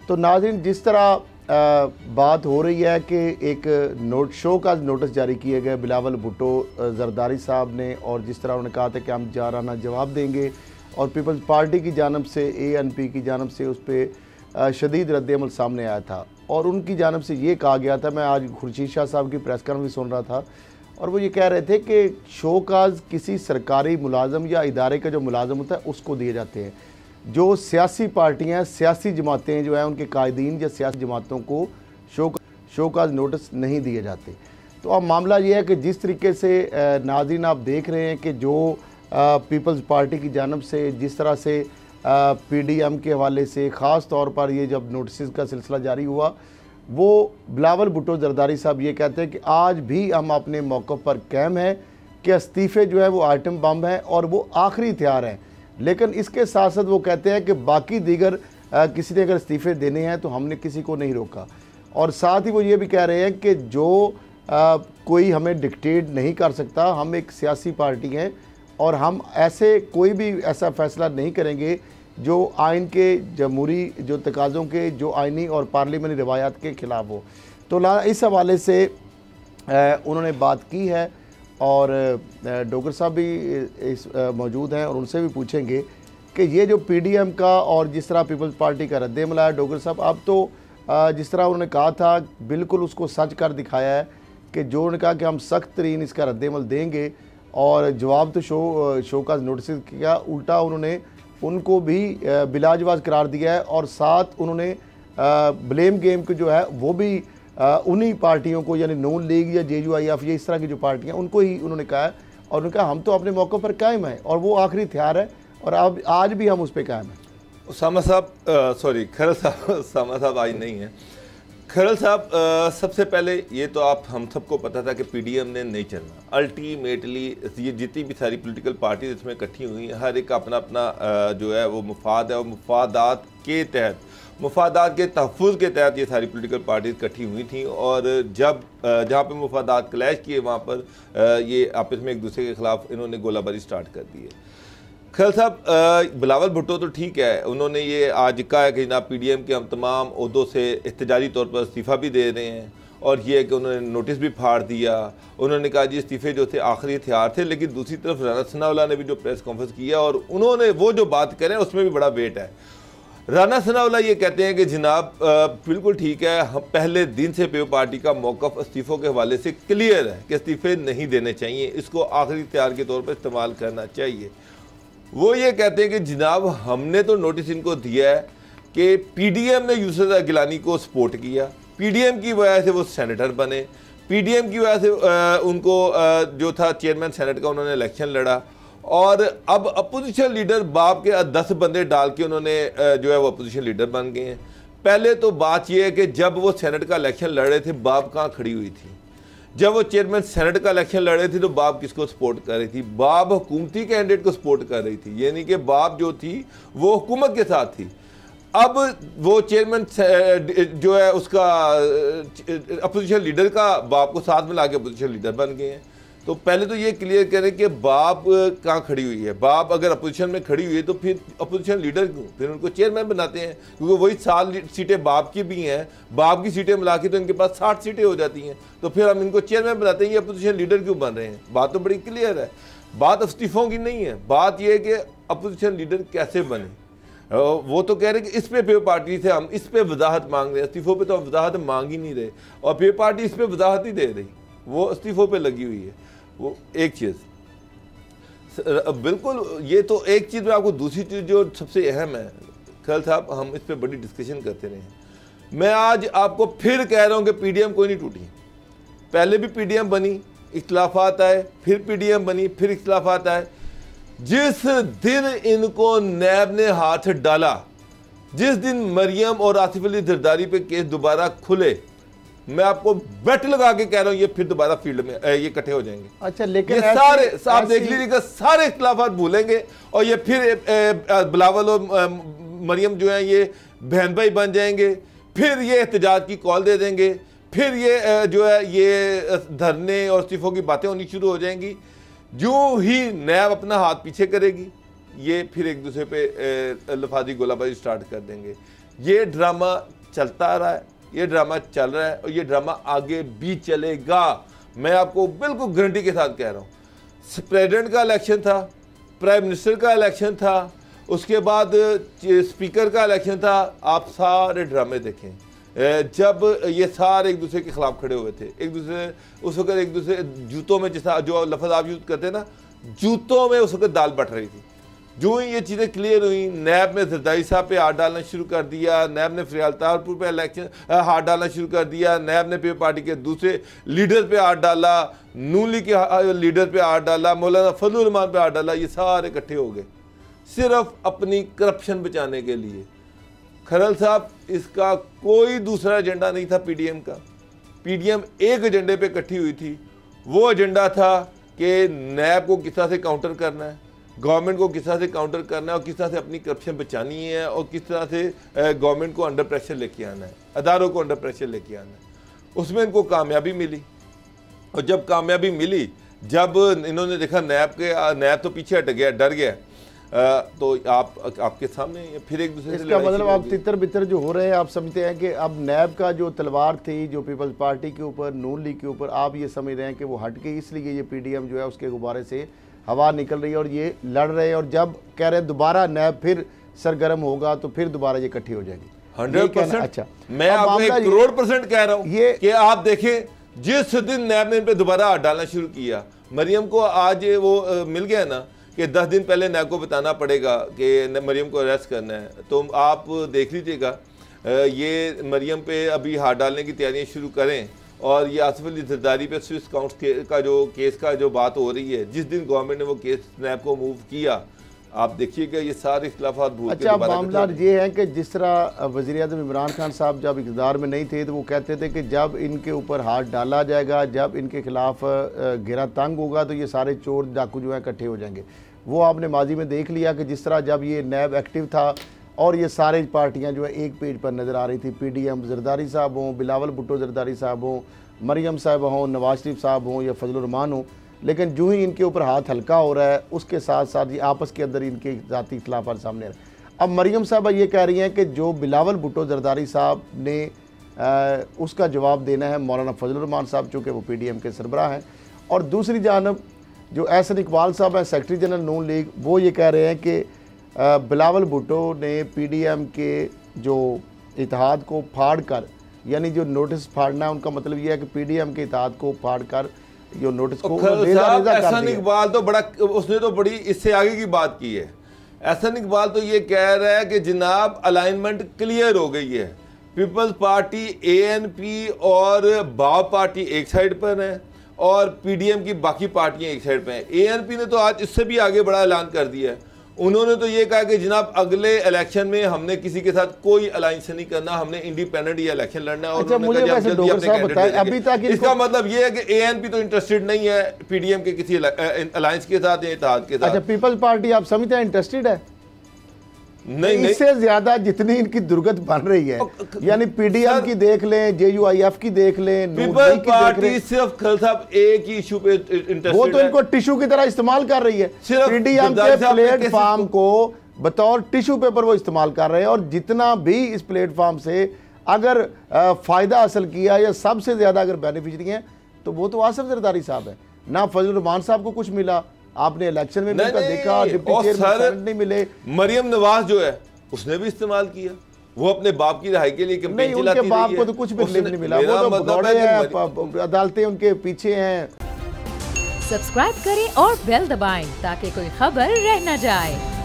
तो नाज़रीन, जिस तरह बात हो रही है कि एक शो का नोटिस जारी किए गए बिलावल भुट्टो जरदारी साहब ने, और जिस तरह उन्होंने कहा था कि हम जाराना जवाब देंगे, और पीपल्स पार्टी की जानब से ANP की जानब से उस पर शदीद रद्द-ए-अमल सामने आया था, और उनकी जानब से ये कहा गया था, मैं आज खुर्शीद शाह साहब की प्रेस कॉन्फ्रेंस सुन रहा था, और वो ये कह रहे थे कि शोकाज किसी सरकारी मुलाजम या इदारे का जो मुलाजम होता है उसको दिए जाते हैं। जो सियासी पार्टियां, सियासी जमातें जो हैं, उनके कायदीन या सियासी जमातों को शोकाज नोटिस नहीं दिए जाते। तो अब मामला ये है कि जिस तरीके से नाज़रीन आप देख रहे हैं कि जो पीपल्स पार्टी की जानब से जिस तरह से PDM के हवाले से ख़ास तौर पर ये जब नोटिस का सिलसिला जारी हुआ, वो बिलावल भुट्टो जरदारी साहब ये कहते हैं कि आज भी हम अपने मौक़िफ़ पर कायम हैं कि इस्तीफ़े जो है वो आइटम बम है और वो आखिरी हथियार हैं। लेकिन इसके साथ साथ वो कहते हैं कि बाकी दीगर किसी ने अगर इस्तीफ़े देने हैं तो हमने किसी को नहीं रोका, और साथ ही वो ये भी कह रहे हैं कि जो कोई हमें डिक्टेट नहीं कर सकता, हम एक सियासी पार्टी हैं और हम ऐसे कोई भी ऐसा फ़ैसला नहीं करेंगे जो आइन के, जमहूरी जो तकाज़ों के, जो आइनी और पार्लियामानी रवायात के ख़िलाफ़ हो। तो इस हवाले से उन्होंने बात की है, और डोगर साहब भी मौजूद हैं और उनसे भी पूछेंगे कि ये जो PDM का और जिस तरह पीपल्स पार्टी का रद्द-ए-अमल है, डोगर साहब आप तो जिस तरह उन्होंने कहा था बिल्कुल उसको सच कर दिखाया है कि जो उन्होंने कहा कि हम सख्त तरीन इसका रद्द-ए-अमल देंगे, और जवाब तो शो का नोटिस किया, उल्टा उन्होंने उनको भी बिलाजवाज़ करार दिया है, और साथ उन्होंने ब्लेम गेम को जो है वो भी उन्हीं पार्टियों को, यानी नून लीग या JUIF या इस तरह की जो पार्टियां, उनको ही उन्होंने कहा है, और उन्होंने कहा हम तो अपने मौक़िफ़ पर कायम हैं और वो आखिरी हथियार है, और अब आज भी हम उस पर कायम हैं। उसामा साहब, सॉरी खैरल साहब, उसामा साहब आज नहीं है। खैरल साहब, सबसे पहले ये तो आप हम सबको पता था कि PDM ने नहीं चलना। अल्टीमेटली ये जितनी भी सारी पॉलिटिकल पार्टीज इसमें इकट्ठी हुई हैं, हर एक अपना अपना जो है वो मुफाद है, और मुफादात के तहत, मुफादात के तहफ़्फ़ुज़ के तहत ये सारी पॉलिटिकल पार्टीज इकट्ठी हुई थी, और जब जहाँ पे मुफादात क्लैश किए वहाँ पर ये आपस में एक दूसरे के ख़िलाफ़ इन्होंने गोलाबारी स्टार्ट कर दी है। खैर साहब, बिलावल भुट्टो तो ठीक है, उन्होंने ये आज कहा है कि जनाब PDM के हम तमाम ओहदों से एहतजाजी तौर पर इस्तीफ़ा भी दे रहे हैं, और ये है कि उन्होंने नोटिस भी फाड़ दिया। उन्होंने कहा जी इस्तीफ़े जो थे आखिरी हथियार थे, लेकिन दूसरी तरफ राना सनाउल्लाह ने भी जो प्रेस कॉन्फ्रेंस किया और उन्होंने वो जो बात करें उसमें भी बड़ा वेट है। राना सनाउल्लाह ये कहते हैं कि जनाब बिल्कुल ठीक है, हम पहले दिन से पीपल्स पार्टी का मौक़िफ़ इस्तीफ़ों के हवाले से क्लियर है कि इस्तीफ़े नहीं देने चाहिए, इसको आखिरी हथियार के तौर पर इस्तेमाल करना चाहिए। वो ये कहते हैं कि जनाब हमने तो नोटिस इनको दिया है कि PDM ने यूसुफ गिलानी को सपोर्ट किया, PDM की वजह से वो सेनेटर बने, PDM की वजह से उनको जो था चेयरमैन सेनेट का उन्होंने इलेक्शन लड़ा, और अब अपोजिशन लीडर बाप के 10 बंदे डाल के उन्होंने जो है वो अपोजिशन लीडर बन गए हैं। पहले तो बात यह है कि जब वो सेनेट का इलेक्शन लड़ रहे थे, बाप कहाँ खड़ी हुई थी? जब वो चेयरमैन सेनेट का इलेक्शन लड़ रहे थे तो बाप किसको सपोर्ट कर रही थी? बाप हुकूमती कैंडिडेट को सपोर्ट कर रही थी, यानी कि बाप जो थी वो हुकूमत के साथ थी। अब वो चेयरमैन जो है उसका अपोजिशन लीडर का बाप को साथ में ला के अपोजिशन लीडर बन गए हैं। तो पहले तो ये क्लियर करें कि बाप कहाँ खड़ी हुई है। बाप अगर अपोजिशन में खड़ी हुई है तो फिर अपोजिशन लीडर क्यों? फिर उनको चेयरमैन बनाते हैं, क्योंकि वही 7 सीटें बाप की भी हैं, बाप की सीटें मिला के तो इनके पास 60 सीटें हो जाती हैं। तो फिर हम इनको चेयरमैन बनाते हैं, ये अपोजिशन लीडर क्यों बन रहे हैं? बात तो बड़ी क्लियर है, बात इस्तीफ़ों की नहीं है, बात यह है कि अपोजिशन लीडर कैसे बने। वो तो कह रहे हैं कि इस पे पीपल्स पार्टी से हम इस पे वजाहत मांग रहे हैं, इस्तीफ़ों पे तो हम वजाहत मांग ही नहीं रहे, और पीपल्स पार्टी इस पे वजाहत ही दे रही, वो इस्तीफ़ों पे लगी हुई है। वो एक चीज़ बिल्कुल, ये तो एक चीज़ में आपको, दूसरी चीज़ जो सबसे अहम है, खैर साहब हम इस पे बड़ी डिस्कशन करते रहे हैं। मैं आज आपको फिर कह रहा हूँ कि PDM कोई नहीं टूटी, पहले भी PDM बनी, इख्तिलाफात आए, फिर PDM बनी, फिर इख्तिलाफात आए। जिस दिन इनको नैब ने हाथ डाला, जिस दिन मरियम और आसिफ अली जरदारी पे केस दोबारा खुले, मैं आपको बेट लगा के कह रहा हूं ये फिर दोबारा फील्ड में ये इकट्ठे हो जाएंगे। अच्छा, लेकिन ये सारे आप देख लीजिएगा, सारे इख्तिलाफात भूलेंगे और ये फिर बिलावल और मरियम जो है ये बहन भाई बन जाएंगे, फिर ये एहतजाज की कॉल दे देंगे, फिर ये जो है ये धरने और इस्तीफों की बातें होनी शुरू हो जाएंगी। जो ही नैब अपना हाथ पीछे करेगी, ये फिर एक दूसरे पे लफाजी गोलाबारी स्टार्ट कर देंगे। ये ड्रामा चलता आ रहा है, ये ड्रामा चल रहा है और ये ड्रामा आगे भी चलेगा। मैं आपको बिल्कुल गारंटी के साथ कह रहा हूँ। प्रेसिडेंट का इलेक्शन था, प्राइम मिनिस्टर का इलेक्शन था, उसके बाद स्पीकर का इलेक्शन था। आप सारे ड्रामे देखें, जब ये सारे एक दूसरे के खिलाफ खड़े हुए थे, एक दूसरे उस वक्त एक दूसरे जूतों में, जैसा जो लफ्ज़ आप यूज़ करते हैं ना, जूतों में उस वक्त दाल बट रही थी। जो ही ये चीज़ें क्लियर हुई, नैब ने जरदारी साहब पे हाथ डालना शुरू कर दिया, नैब ने फ़रियाल तारपुर पे इलेक्शन हाथ डालना शुरू कर दिया, नैब ने पीपल पार्टी के दूसरे लीडर पे हाथ डाला, नून लीग के लीडर पे हाथ डाला, मौलाना फजलुर रहमान पे हाथ डाला। ये सारे इकट्ठे हो गए सिर्फ अपनी करप्शन बचाने के लिए। खरल साहब, इसका कोई दूसरा एजेंडा नहीं था पीडीएम का। पीडीएम एक एजेंडे पे इकट्ठी हुई थी, वो एजेंडा था कि नैब को किस तरह से काउंटर करना है, गवर्नमेंट को किस तरह से काउंटर करना है और किस तरह से अपनी करप्शन बचानी है और किस तरह से गवर्नमेंट को अंडर प्रेशर लेके आना है, अदारों को अंडर प्रेशर लेके आना है। उसमें इनको कामयाबी मिली और जब कामयाबी मिली, जब इन्होंने देखा नैब तो पीछे हट गया, डर गया, तो आपके सामने फिर एक दूसरे से इसका मतलब आप तितर बितर जो हो रहे हैं, आप समझते हैं कि अब नैब का जो तलवार थी जो पीपल्स पार्टी के ऊपर, नून लीग के ऊपर, आप ये समझ रहे हैं कि वो हट गई, इसलिए ये पीडीएम जो है उसके गुब्बारे से हवा निकल रही है और ये लड़ रहे हैं। और जब कह रहे हैं दोबारा नैब फिर सरगर्म होगा तो फिर दोबारा ये इकट्ठी हो जाएगी 100%। अच्छा, मैं आपको 1 करोड़% कह रहा हूँ ये कि आप देखें, जिस दिन नैब ने इन पे दोबारा हाथ डालना शुरू किया, मरियम को आज वो मिल गया ना कि 10 दिन पहले नैब को बताना पड़ेगा कि मरियम को अरेस्ट करना है। तो आप देख लीजिएगा, ये मरियम पे अभी हाथ डालने की तैयारियां शुरू करें और ये आसिफ अली जरदारी पे स्विस काउंट का जो केस का जो बात हो रही है, जिस दिन गवर्नमेंट ने वो केस नैब को मूव किया, आप देखिएगा ये सारे इख्तिलाफात भूल के। अच्छा, मामला ये है कि जिस तरह वज़ीर-ए-आज़म इमरान खान साहब जब इक़्तिदार में नहीं थे तो वो कहते थे कि जब इनके ऊपर हाथ डाला जाएगा, जब इनके खिलाफ घेरा तंग होगा तो ये सारे चोर डाकू जो है इकट्ठे हो जाएंगे। वो आपने माजी में देख लिया कि जिस तरह जब ये नैब एक्टिव था और ये सारी पार्टियां जो है एक पेज पर नज़र आ रही थी, पीडीएम जरदारी साहब हों, बिलावल भुट्टो जरदारी साहब हों, मरियम साहब हों, नवाज शरीफ साहब हों या फजलुर रहमान हों, लेकिन जो ही इनके ऊपर हाथ हल्का हो रहा है उसके साथ साथ ये आपस के अंदर इनके ज़ाती इख्तिलाफ़ात सामने आ रहे हैं। अब मरियम साहब ये कह रही हैं कि जो बिलावल भुट्टो जरदारी साहब ने उसका जवाब देना है मौलाना फजलुर रहमान साहब, चूँकि वो पीडीएम के सरबराह हैं, और दूसरी जानब जो एहसन इकबाल साहब हैं सेक्रेटरी जनरल नून लीग, वो ये कह रहे हैं कि बिलावल भुट्टो ने पीडीएम के जो इत्तेहाद को फाड़ कर, यानी जो नोटिस फाड़ना है, उनका मतलब ये है कि पीडीएम के इत्तेहाद को फाड़ कर जो नोटिस को एहसन इकबाल तो बड़ा, उसने तो बड़ी इससे आगे की बात की है। एहसन इकबाल तो ये कह रहा है कि जनाब अलाइनमेंट क्लियर हो गई है, पीपल्स पार्टी एएनपी और बाव पार्टी एक साइड पर है और पीडीएम की बाकी पार्टियां एक साइड पे हैं। एएनपी ने तो आज इससे भी आगे बड़ा ऐलान कर दिया है। उन्होंने तो ये कहा कि जनाब अगले इलेक्शन में हमने किसी के साथ कोई अलायंस नहीं करना, हमने इंडिपेंडेंट ये इलेक्शन लड़ना है। और अच्छा, मुझे वैसे डॉक्टर साहब बताएं, अभी तक इसका मतलब ये है कि एएनपी तो इंटरेस्टेड नहीं है पीडीएम के किसी अलायंस के साथ या इत्तेहाद के साथ। अच्छा, पीपल्स पार्टी आप समझते हैं इंटरेस्टेड है? नहीं, इससे ज्यादा जितनी इनकी दुर्गत बन रही है, यानी पीडीएम की देख लें, जेयूआईएफ की देख लें, पीपल्स पार्टी सिर्फ खल साहब एक ही इशू पे इंटरेस्टेड, वो तो इनको टिश्यू की तरह इस्तेमाल कर रही है। पीडीएम के प्लेटफॉर्म को बतौर टिश्यू पेपर वो इस्तेमाल कर रहे हैं और जितना भी इस प्लेटफॉर्म से अगर फायदा हासिल किया या सबसे ज्यादा अगर बेनिफिशरी हैं तो वो तो आसिफ जरदारी साहब है। ना फजलुर रहमान साहब को कुछ मिला, आपने इलेक्शन में भी देखा, डिप्टी चेयरमैन नहीं मिले। मरियम नवाज जो है उसने भी इस्तेमाल किया, वो अपने बाप की रहाई के लिए कैंपेन चलाती रही है। उनके बाप को तो कुछ भी नहीं मिला, वो तो भगौड़े हैं, अदालतें उनके पीछे हैं। सब्सक्राइब करें और बेल दबाएं ताकि कोई खबर रह न जाए।